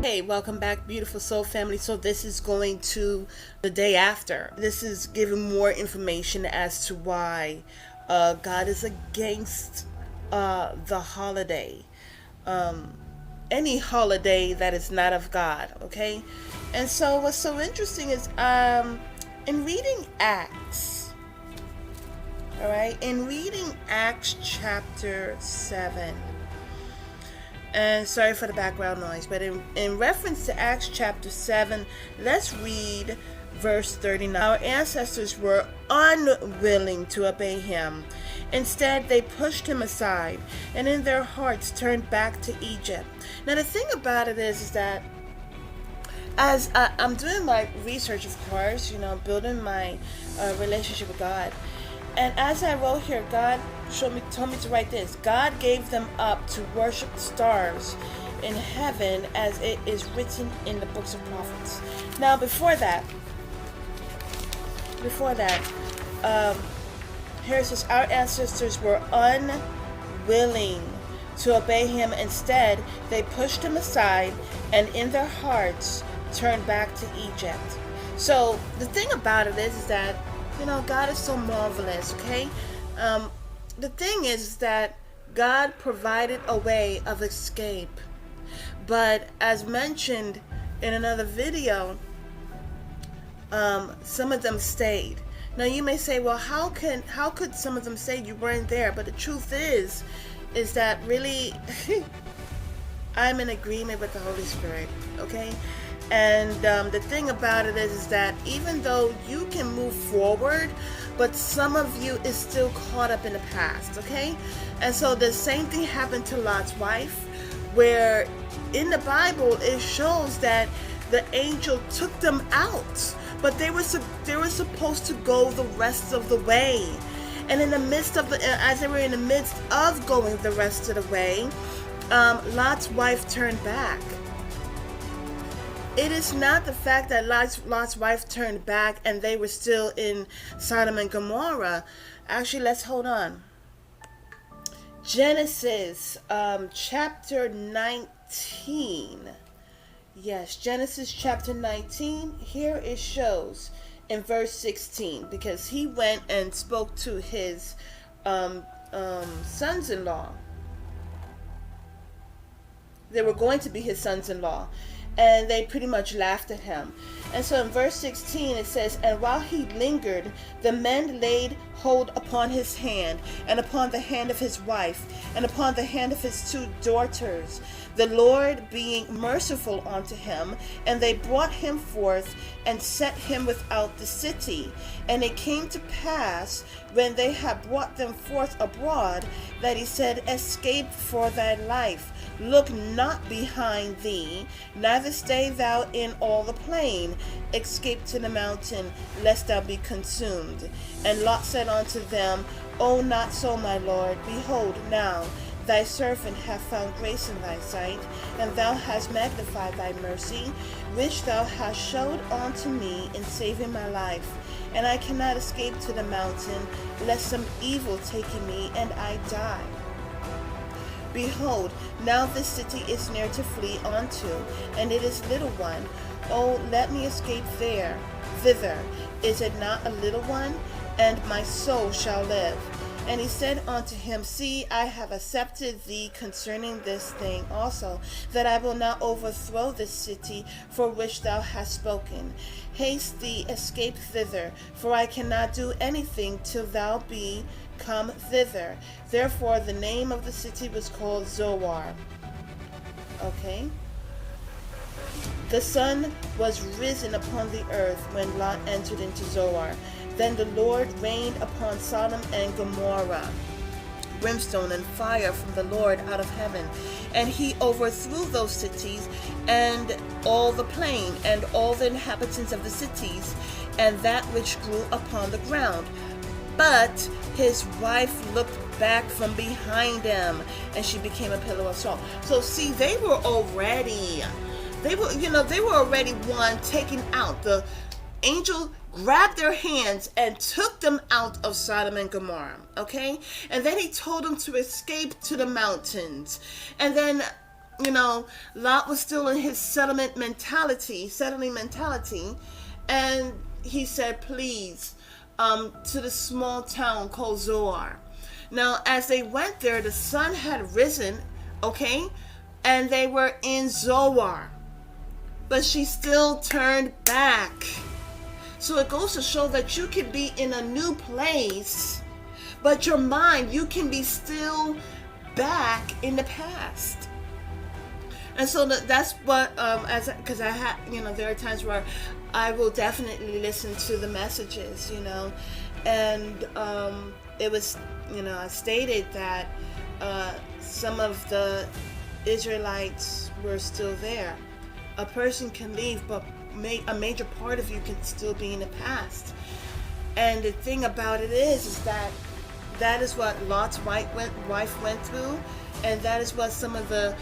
Hey, welcome back, beautiful soul family. So this is going to the day after. This is giving more information as to why God is against the holiday. Any holiday that is not of God, okay? And so what's so interesting is in reading Acts, all right, in reading Acts chapter 7, and sorry for the background noise, but in reference to Acts chapter 7, let's read verse 39. Our ancestors were unwilling to obey him. Instead, they pushed him aside and in their hearts turned back to Egypt. Now, the thing about it is that as I'm doing my research, of course, building my relationship with God. And as I wrote here, God told me to write this. God gave them up to worship stars in heaven, as it is written in the books of prophets. Now, before that, here it says, our ancestors were unwilling to obey him. Instead, they pushed him aside and in their hearts turned back to Egypt. So the thing about it is that, God is so marvelous, okay? The thing is that God provided a way of escape. But as mentioned in another video, some of them stayed. Now you may say, well, how could some of them stay? You weren't there. But the truth is that really I'm in agreement with the Holy Spirit, okay? And the thing about it is that even though you can move forward, but some of you is still caught up in the past, okay? And so the same thing happened to Lot's wife, where in the Bible it shows that the angel took them out, but they were supposed to go the rest of the way. And in the midst of as they were in the midst of going the rest of the way, Lot's wife turned back. It is not the fact that Lot's wife turned back and they were still in Sodom and Gomorrah. Actually, let's hold on. Genesis chapter 19. Yes, Genesis chapter 19. Here it shows in verse 16, because he went and spoke to his sons-in-law. They were going to be his sons-in-law. And they pretty much laughed at him. And so in verse 16 it says, and while he lingered, the men laid hold upon his hand, and upon the hand of his wife, and upon the hand of his 2 daughters, the Lord being merciful unto him. And they brought him forth, and set him without the city. And it came to pass, when they had brought them forth abroad, that he said, escape for thy life. Look not behind thee, neither stay thou in all the plain. Escape to the mountain, lest thou be consumed. And Lot said unto them, O not so, my Lord. Behold, now thy servant hath found grace in thy sight, and thou hast magnified thy mercy, which thou hast showed unto me in saving my life. And I cannot escape to the mountain, lest some evil take me, and I die. Behold, now this city is near to flee unto, and it is little one. Oh, let me escape thither. Is it not a little one? And my soul shall live. And he said unto him, see, I have accepted thee concerning this thing also, that I will not overthrow this city for which thou hast spoken. Haste thee, escape thither, for I cannot do anything till thou be come thither. Therefore the name of the city was called Zoar. Okay. The sun was risen upon the earth when Lot entered into Zoar. Then the Lord rained upon Sodom and Gomorrah brimstone and fire from the Lord out of heaven. And he overthrew those cities and all the plain and all the inhabitants of the cities and that which grew upon the ground. But his wife looked back from behind him, and she became a pillar of salt. So see, they were already one taken out. The angel grabbed their hands and took them out of Sodom and Gomorrah, okay? And then he told them to escape to the mountains. And then Lot was still in his settling mentality, and he said, please, to the small town called Zoar. Now, as they went there, the sun had risen, okay, and they were in Zoar, but she still turned back. So it goes to show that you can be in a new place, but your mind, you can be still back in the past. And so that's what, because I had, there are times where I will definitely listen to the messages, and it was, I stated that some of the Israelites were still there. A person can leave, but a major part of you can still be in the past. And the thing about it is that is what Lot's wife went through, and that is what some of the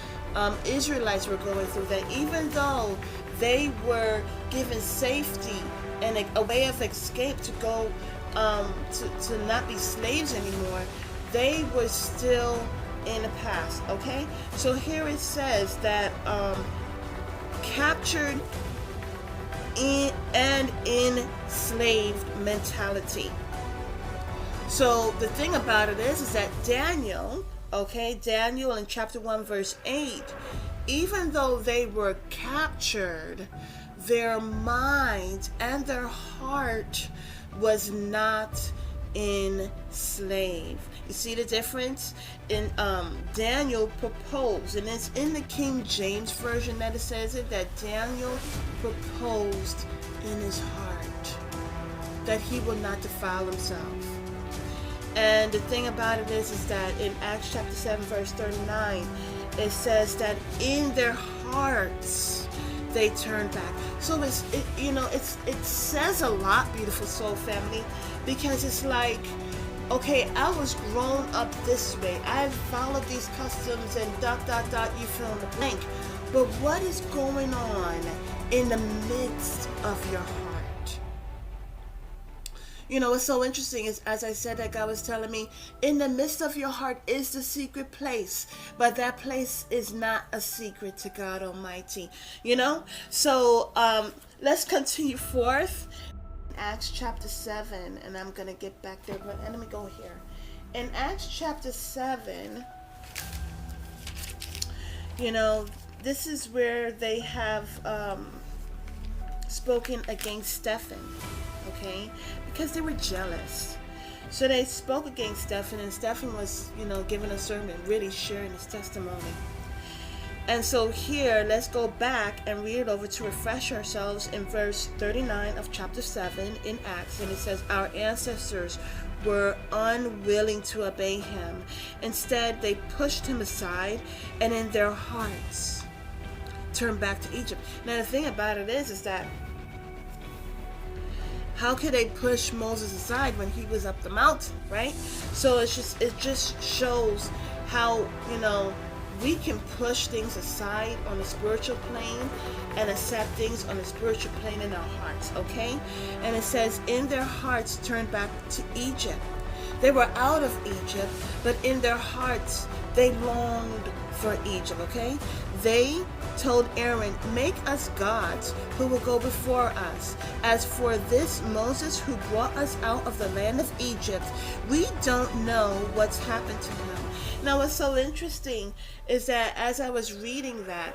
Israelites were going through. That even though they were given safety and a way of escape to go to not be slaves anymore, they were still in the past. Okay, so here it says that captured and enslaved mentality. So the thing about it is that Daniel in chapter 1 verse 8, even though they were captured, their mind and their heart was not enslaved. You see the difference? In Daniel proposed, and it's in the King James Version that it says it, that Daniel proposed in his heart that he will not defile himself. And the thing about it is that in Acts chapter 7 verse 39, it says that in their hearts they turned back. So it says a lot, beautiful soul family, because it's like, okay, I was grown up this way. I followed these customs and ... you fill in the blank. But what is going on in the midst of your heart? What's so interesting is, as I said, that God was telling me, in the midst of your heart is the secret place, but that place is not a secret to God Almighty. So let's continue forth. Acts chapter 7, and I'm going to get back there, but let me go here. In Acts chapter 7, this is where they have spoken against Stephen, okay, because they were jealous. So they spoke against Stephen, and Stephen was, giving a sermon, really sharing his testimony. And so here, let's go back and read it over to refresh ourselves in verse 39 of chapter 7 in Acts. And it says, our ancestors were unwilling to obey him. Instead, they pushed him aside and in their hearts turned back to Egypt. Now, the thing about it is that how could they push Moses aside when he was up the mountain, right? So it just shows how, we can push things aside on the spiritual plane and accept things on the spiritual plane in our hearts, okay? And it says, in their hearts turned back to Egypt. They were out of Egypt, but in their hearts, they longed for Egypt, okay? They told Aaron, make us gods who will go before us. As for this Moses who brought us out of the land of Egypt, we don't know what's happened to him. Now, what's so interesting is that as I was reading that,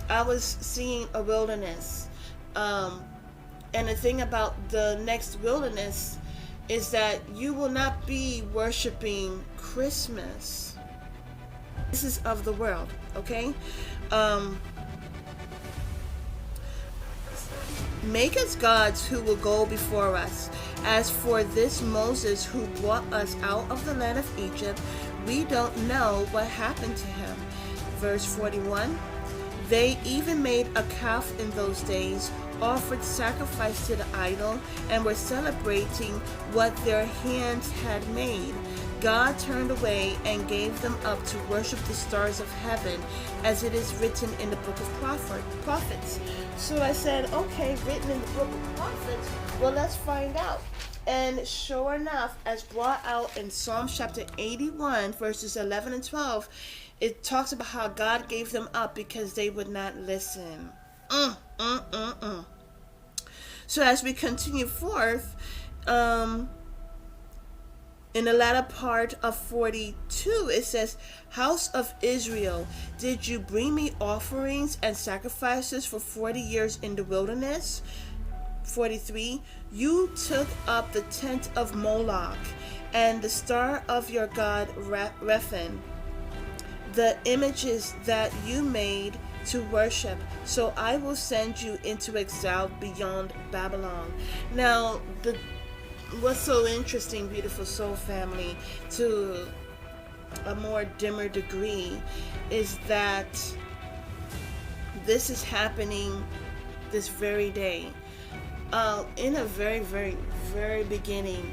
I was seeing a wilderness. And the thing about the next wilderness is that you will not be worshiping Christmas. This is of the world, okay? Make us gods who will go before us. As for this Moses who brought us out of the land of Egypt, we don't know what happened to him. Verse 41, they even made a calf in those days, offered sacrifice to the idol, and were celebrating what their hands had made. God turned away and gave them up to worship the stars of heaven, as it is written in the book of prophets. So I said, okay, written in the book of prophets, well, let's find out. And sure enough, as brought out in Psalm chapter 81, verses 11 and 12, it talks about how God gave them up because they would not listen. So as we continue forth, in the latter part of 42, it says, House of Israel, did you bring me offerings and sacrifices for 40 years in the wilderness? 43, you took up the tent of Moloch and the star of your god Rephan, the images that you made to worship. So I will send you into exile beyond Babylon. Now, what's so interesting, beautiful soul family, to a more dimmer degree, is that this is happening this very day. In a very, very, very beginning,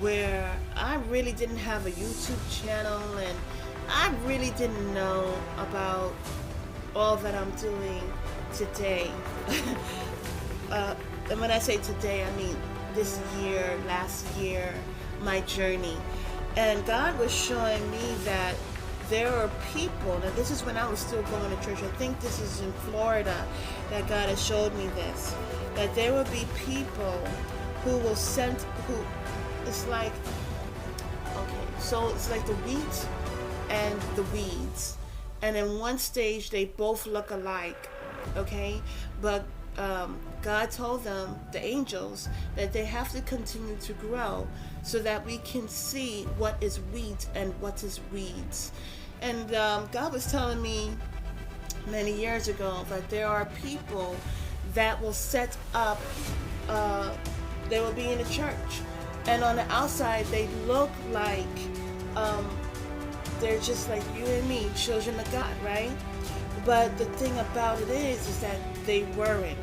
where I really didn't have a YouTube channel and I really didn't know about all that I'm doing today. And when I say today, I mean this year, last year, my journey. And God was showing me that there are people, now this is when I was still going to church, I think this is in Florida that God has showed me this, that there will be people who will send, it's like, okay, so it's like the wheat and the weeds. And in one stage, they both look alike, okay? But God told them, the angels, that they have to continue to grow so that we can see what is wheat and what is weeds. And God was telling me many years ago that there are people that will set up, they will be in the church. And on the outside, they look like they're just like you and me, children of God, right? But the thing about it is that they weren't.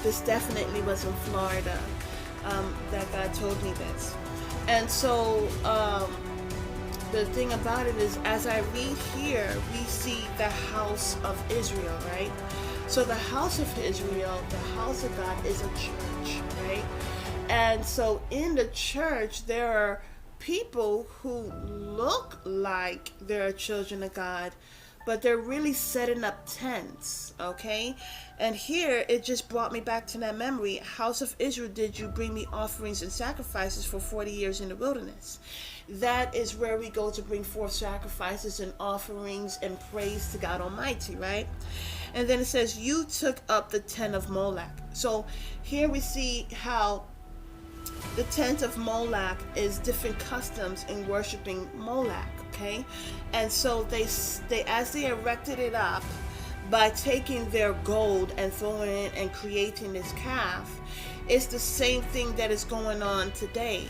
This definitely was in Florida that God told me this. And so the thing about it is, as I read here, we see the house of Israel, right? So the house of Israel, the house of God, is a church, right? And so in the church, there are people who look like they're children of God, but they're really setting up tents, okay? And here, it just brought me back to that memory. House of Israel, did you bring me offerings and sacrifices for 40 years in the wilderness? That is where we go to bring forth sacrifices and offerings and praise to God Almighty, right? And then it says, you took up the tent of Moloch. So here we see how the tent of Moloch is different customs in worshiping Moloch, okay? And so they as they erected it up by taking their gold and throwing it and creating this calf, it's the same thing that is going on today.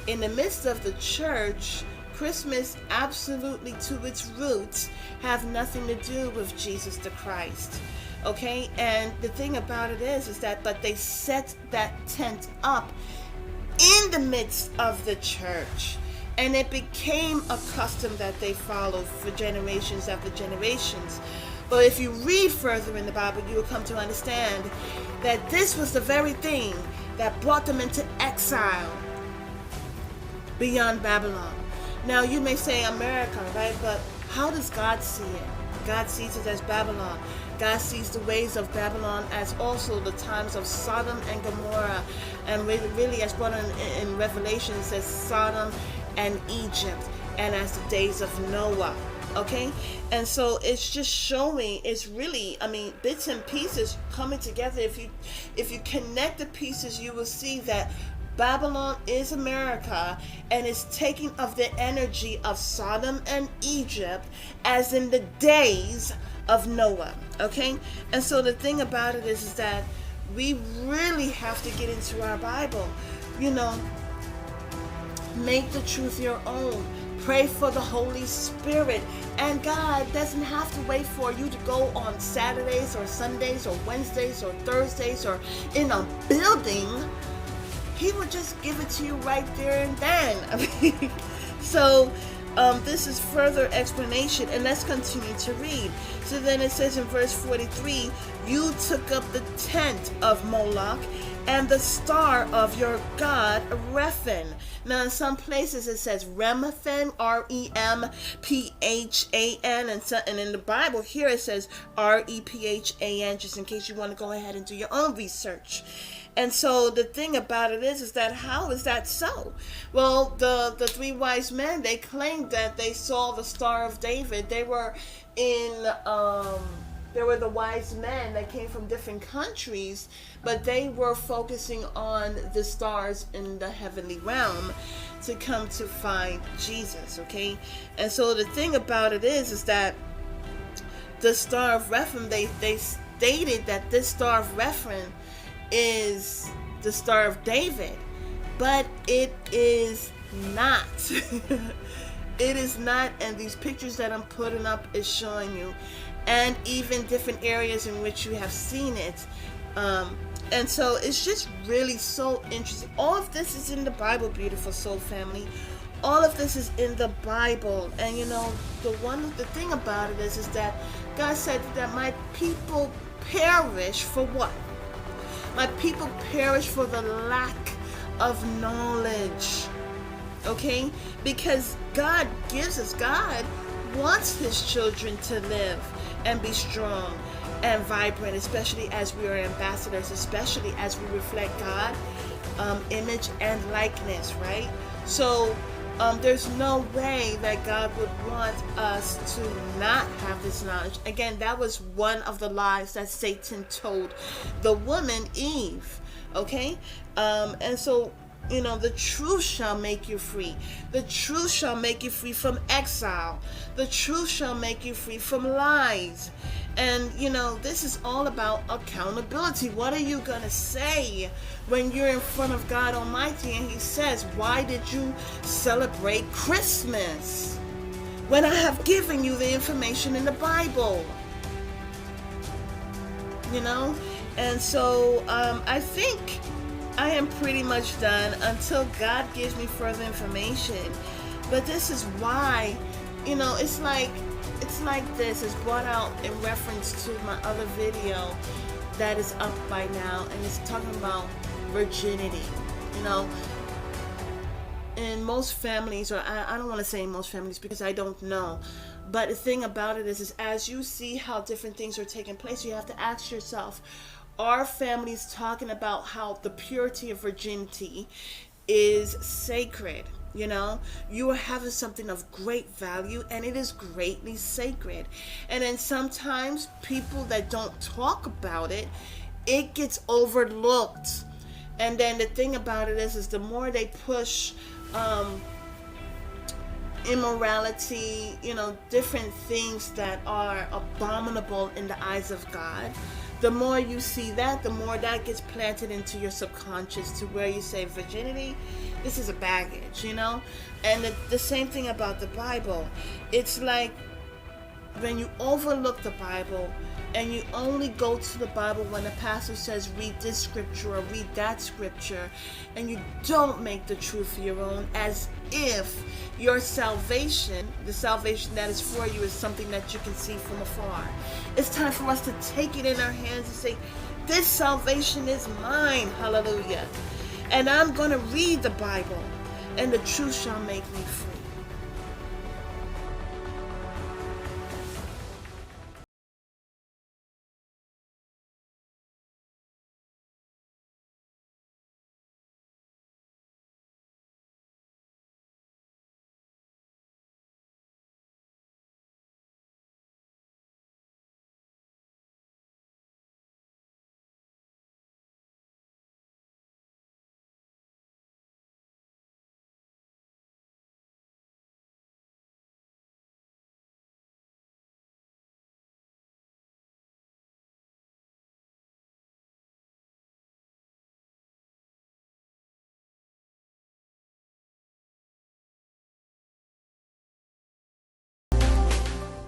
In the midst of the church, Christmas, absolutely to its roots, have nothing to do with Jesus the Christ. Okay? And the thing about it is that, but they set that tent up in the midst of the church. And it became a custom that they followed for generations after generations. But if you read further in the Bible, you will come to understand that this was the very thing that brought them into exile beyond Babylon. Now, you may say America, right? But how does God see it? God sees it as Babylon. God sees the ways of Babylon as also the times of Sodom and Gomorrah. And really, as brought in Revelation, it says Sodom and Egypt, and as the days of Noah. Okay? And so it's just showing, it's really, I mean, bits and pieces coming together. If you connect the pieces, you will see that Babylon is America, and is taking of the energy of Sodom and Egypt as in the days of Noah. Okay? And so the thing about it is that we really have to get into our Bible. You know, make the truth your own. Pray for the Holy Spirit. And God doesn't have to wait for you to go on Saturdays or Sundays or Wednesdays or Thursdays or in a building. He would just give it to you right there and then. I mean, so this is further explanation, and let's continue to read. So then it says in verse 43, You took up the tent of Moloch and the star of your god Rephan. Now in some places it says Remphan, Remphan, and in the Bible here it says Rephan, just in case you want to go ahead and do your own research. And so the thing about it is that how is that so? Well, the three wise men, they claimed that they saw the Star of David. They were the wise men that came from different countries, but they were focusing on the stars in the heavenly realm to come to find Jesus, okay? And so the thing about it is that the Star of Rephan, they stated that this Star of Rephan is the Star of David, but it is not. It is not, and these pictures that I'm putting up is showing you, and even different areas in which you have seen it. And so it's just really so interesting. All of this is in the Bible, beautiful soul family. All of this is in the Bible. And you know, the thing about it is that God said that my people perish for what? My people perish for the lack of knowledge. Okay? Because God wants his children to live and be strong and vibrant, especially as we are ambassadors, especially as we reflect God, image and likeness, right? So there's no way that God would want us to not have this knowledge. Again, that was one of the lies that Satan told the woman Eve, okay? And so, you know, the truth shall make you free. The truth shall make you free from exile. The truth shall make you free from lies. And, you know, this is all about accountability. What are you going to say when you're in front of God Almighty and he says, why did you celebrate Christmas when I have given you the information in the Bible? You know? And so I think I am pretty much done until God gives me further information. But this is why, you know, it's like this is brought out in reference to my other video that is up by now, and it's talking about virginity. You know, in most families, or I don't want to say in most families because I don't know, but the thing about it is as you see how different things are taking place, you have to ask yourself, are families talking about how the purity of virginity is sacred? You know, you are having something of great value and it is greatly sacred. And then sometimes people that don't talk about it, it gets overlooked. And then the thing about it is the more they push immorality, you know, different things that are abominable in the eyes of God, the more you see that, the more that gets planted into your subconscious to where you say virginity, this is a baggage, you know? And the same thing about the Bible. It's like when you overlook the Bible and you only go to the Bible when the pastor says read this scripture or read that scripture, and you don't make the truth your own, as if your salvation, the salvation that is for you, is something that you can see from afar. It's time for us to take it in our hands and say, this salvation is mine, hallelujah. And I'm going to read the Bible, and the truth shall make me free.